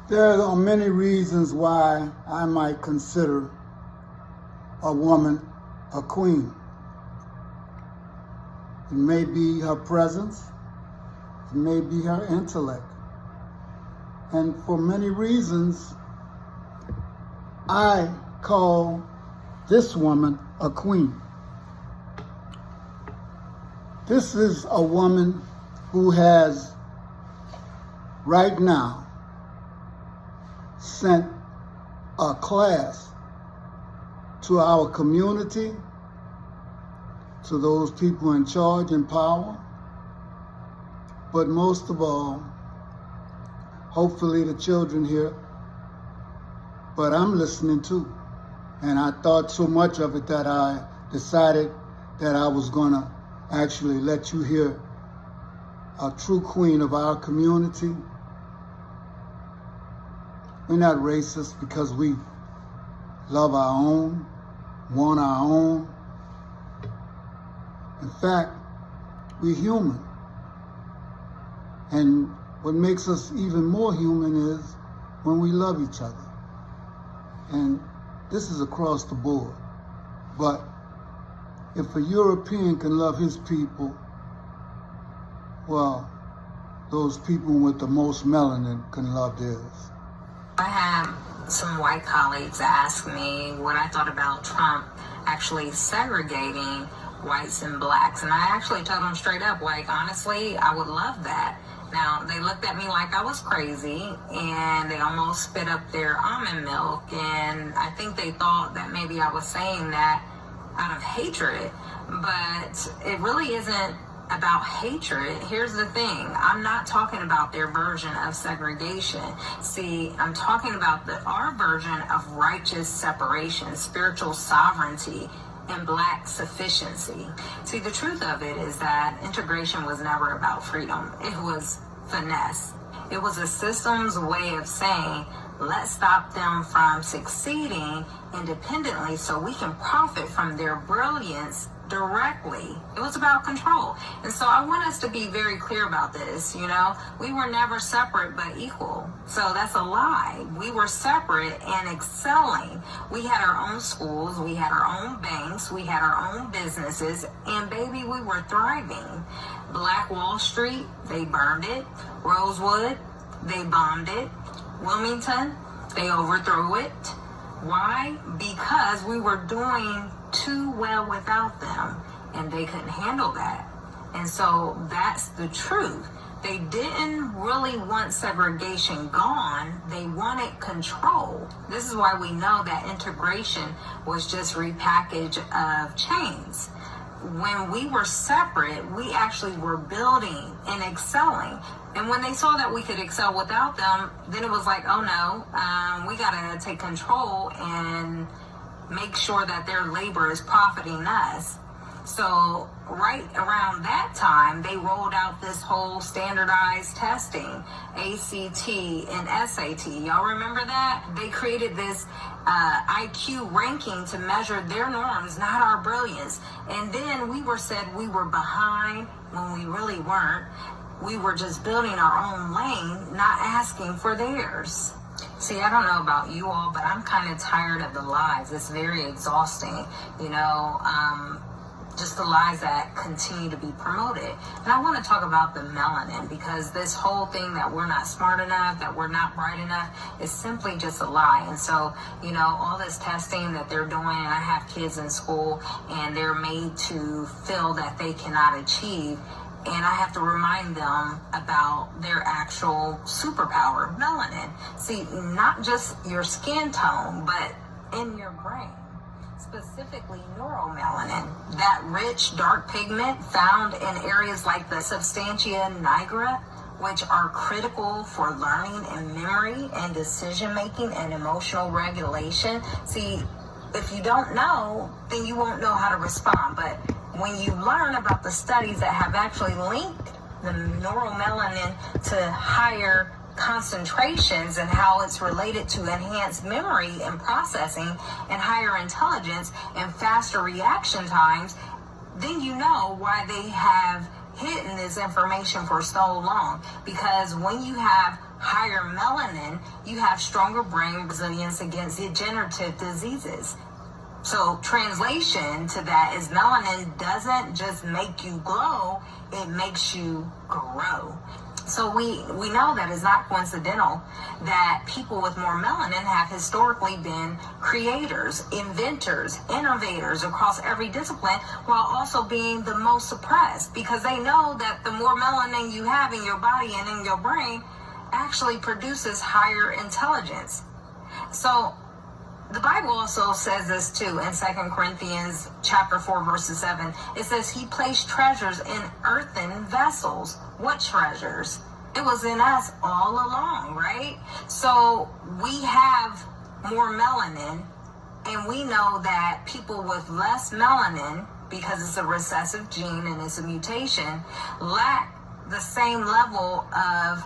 There are many reasons why I might consider a woman a queen. It may be her presence, it may be her intellect. And for many reasons, I call this woman a queen. This is a woman who has right now sent a class to our community, to those people in charge and power, but most of all, hopefully the children here, but I'm listening too. And I thought so much of it that I decided that I was gonna actually let you hear a true queen of our community. We're not racist because we love our own, want our own. In fact, we're human. And what makes us even more human is when we love each other. And this is across the board. But if a European can love his people, well, those people with the most melanin can love theirs. I had some white colleagues ask me what I thought about Trump actually segregating whites and blacks. And I actually told them straight up, like, honestly, I would love that. Now, they looked at me like I was crazy, and they almost spit up their almond milk. And I think they thought that maybe I was saying that out of hatred. But it really isn't about hatred. Here's the thing. I'm not talking about their version of segregation. See, I'm talking about our version of righteous separation, spiritual sovereignty, and black sufficiency. See, the truth of it is that integration was never about freedom. It was finesse. It was a system's way of saying, let's stop them from succeeding independently so we can profit from their brilliance directly. It was about control. And so I want us to be very clear about this. You know, we were never separate but equal. So that's a lie. We were separate and excelling. We had our own schools, we had our own banks, we had our own businesses, and baby, we were thriving. Black Wall Street, they burned it. Rosewood, they bombed it. Wilmington, they overthrew it. Why? Because we were doing too well without them, and they couldn't handle that. And so that's the truth. They didn't really want segregation gone. They wanted control. This is why we know that integration was just repackage of chains. When we were separate, we actually were building and excelling. And when they saw that we could excel without them, then it was like, oh no, we gotta take control and make sure that their labor is profiting us. So right around that time, they rolled out this whole standardized testing, ACT and SAT. Y'all remember that? They created this IQ ranking to measure their norms, not our brilliance. And then we were said we were behind when we really weren't. We were just building our own lane, not asking for theirs. See, I don't know about you all, but I'm kind of tired of the lies. It's very exhausting, you know, just the lies that continue to be promoted. And I want to talk about the melanin, because this whole thing that we're not smart enough, that we're not bright enough, is simply just a lie. And so, you know, all this testing that they're doing, and I have kids in school, and they're made to feel that they cannot achieve. And I have to remind them about their actual superpower, melanin. See, not just your skin tone, but in your brain, specifically neuromelanin, that rich dark pigment found in areas like the substantia nigra, which are critical for learning and memory and decision making and emotional regulation. See, if you don't know, then you won't know how to respond. But when you learn about the studies that have actually linked the neuromelanin to higher concentrations and how it's related to enhanced memory and processing and higher intelligence and faster reaction times, then you know why they have hidden this information for so long. Because when you have higher melanin, you have stronger brain resilience against degenerative diseases. So translation to that is melanin doesn't just make you glow, it makes you grow. So we know that it's not coincidental that people with more melanin have historically been creators, inventors, innovators across every discipline, while also being the most suppressed, because they know that the more melanin you have in your body and in your brain actually produces higher intelligence. So the Bible also says this too in 2 Corinthians chapter 4, verses 7. It says he placed treasures in earthen vessels. What treasures? It was in us all along, right? So we have more melanin, and we know that people with less melanin, because it's a recessive gene and it's a mutation, lack the same level of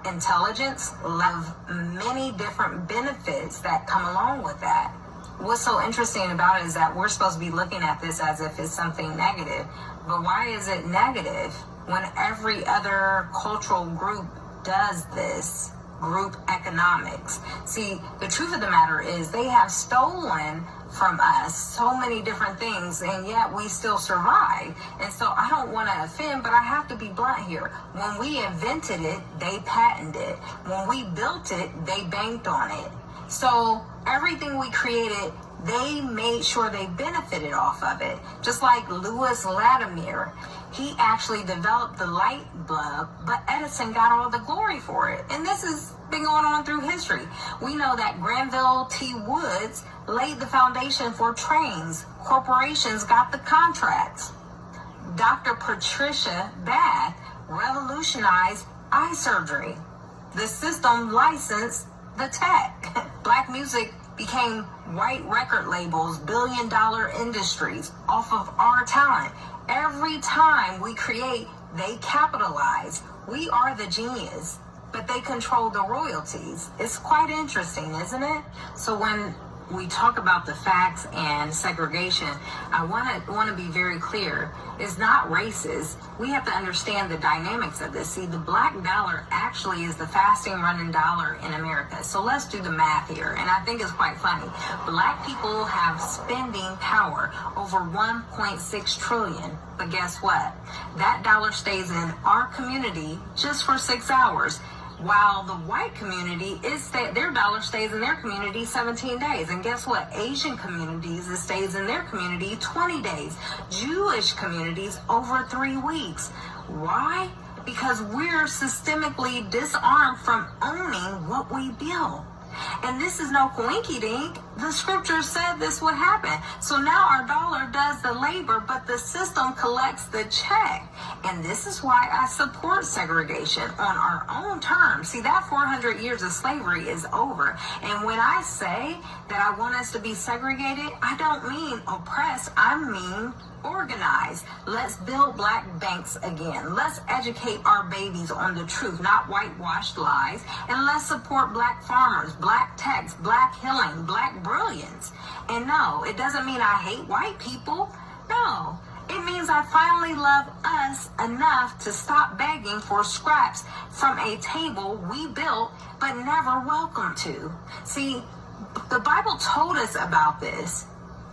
intelligence, love many different benefits that come along with that. What's so interesting about it is that we're supposed to be looking at this as if it's something negative. But why is it negative when every other cultural group does this? Group economics. See, the truth of the matter is they have stolen from us so many different things, and yet we still survive. And so I don't want to offend, but I have to be blunt here. When we invented it, they patented it. When we built it, they banked on it. So everything we created, they made sure they benefited off of it. Just like Louis Latimer, he actually developed the light bulb, but Edison got all the glory for it. And this has been going on through history. We know that Granville T. Woods laid the foundation for trains. Corporations got the contracts. Dr. Patricia Bath revolutionized eye surgery. The system licensed the tech. Black music became white record labels, billion-dollar industries off of our talent. Every time we create, they capitalize. We are the genius, but they control the royalties. It's quite interesting, isn't it? So when we talk about the facts and segregation, I want to be very clear. It's not racist. We have to understand the dynamics of this. See, the black dollar actually is the fastest running dollar in America. So let's do the math here. And I think it's quite funny. Black people have spending power over 1.6 trillion. But guess what? That dollar stays in our community just for 6 hours. While the white community, their dollar stays in their community 17 days. And guess what? Asian communities, it stays in their community 20 days. Jewish communities, over 3 weeks. Why? Because we're systemically disarmed from owning what we build. And this is no coinky-dink. The scripture said this would happen. So now our dollar does the labor, but the system collects the check. And this is why I support segregation on our own terms. See, that 400 years of slavery is over. And when I say that I want us to be segregated, I don't mean oppressed. I mean organize. Let's build black banks again. Let's educate our babies on the truth, not whitewashed lies. And let's support black farmers, black techs, black healing, black brilliance. And no, it doesn't mean I hate white people. No, it means I finally love us enough to stop begging for scraps from a table we built but never welcomed to. See, the Bible told us about this,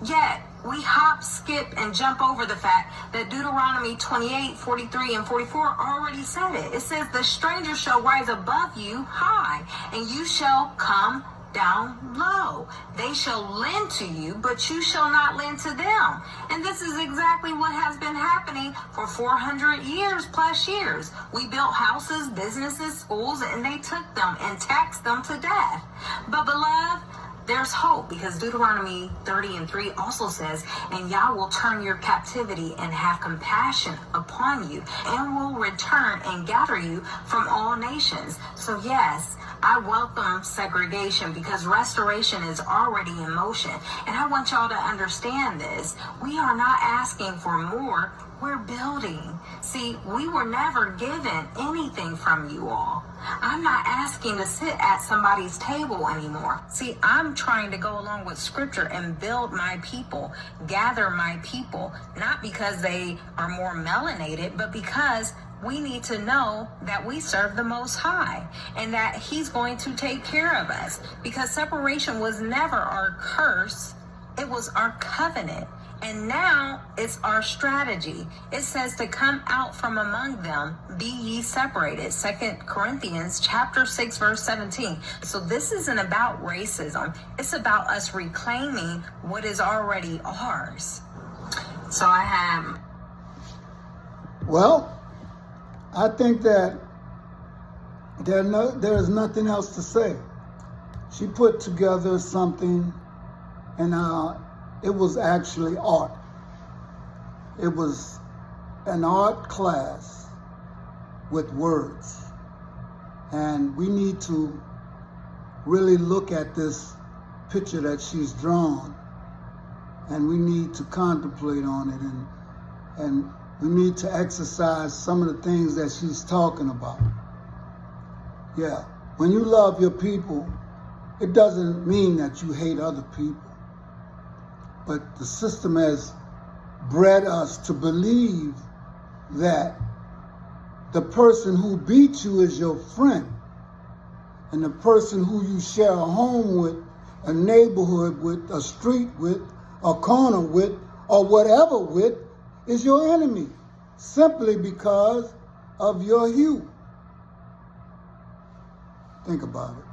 yet we hop, skip, and jump over the fact that Deuteronomy 28, 43, and 44 already said it. It says, the stranger shall rise above you high, and you shall come down low. They shall lend to you, but you shall not lend to them. And this is exactly what has been happening for 400 years plus years. We built houses, businesses, schools, and they took them and taxed them to death. But beloved, there's hope, because Deuteronomy 30:3 also says, and Yah will turn your captivity and have compassion upon you, and will return and gather you from all nations. So yes, I welcome segregation, because restoration is already in motion. And I want y'all to understand this. We are not asking for more. We're building. See, we were never given anything from you all. I'm not asking to sit at somebody's table anymore. See, I'm trying to go along with scripture and build my people, gather my people, not because they are more melanated, but because we need to know that we serve the Most High and that He's going to take care of us, because separation was never our curse. It was our covenant. And now it's our strategy. It says to come out from among them, be ye separated. 2 Corinthians chapter 6, verse 17. So this isn't about racism. It's about us reclaiming what is already ours. So I have... Well, I think that there is nothing else to say. She put together something, and it was actually art. It was an art class with words. And we need to really look at this picture that she's drawn, and we need to contemplate on it, and we need to exercise some of the things that she's talking about. Yeah, when you love your people, it doesn't mean that you hate other people. But the system has bred us to believe that the person who beat you is your friend, and the person who you share a home with, a neighborhood with, a street with, a corner with, or whatever with, is your enemy, simply because of your hue. Think about it.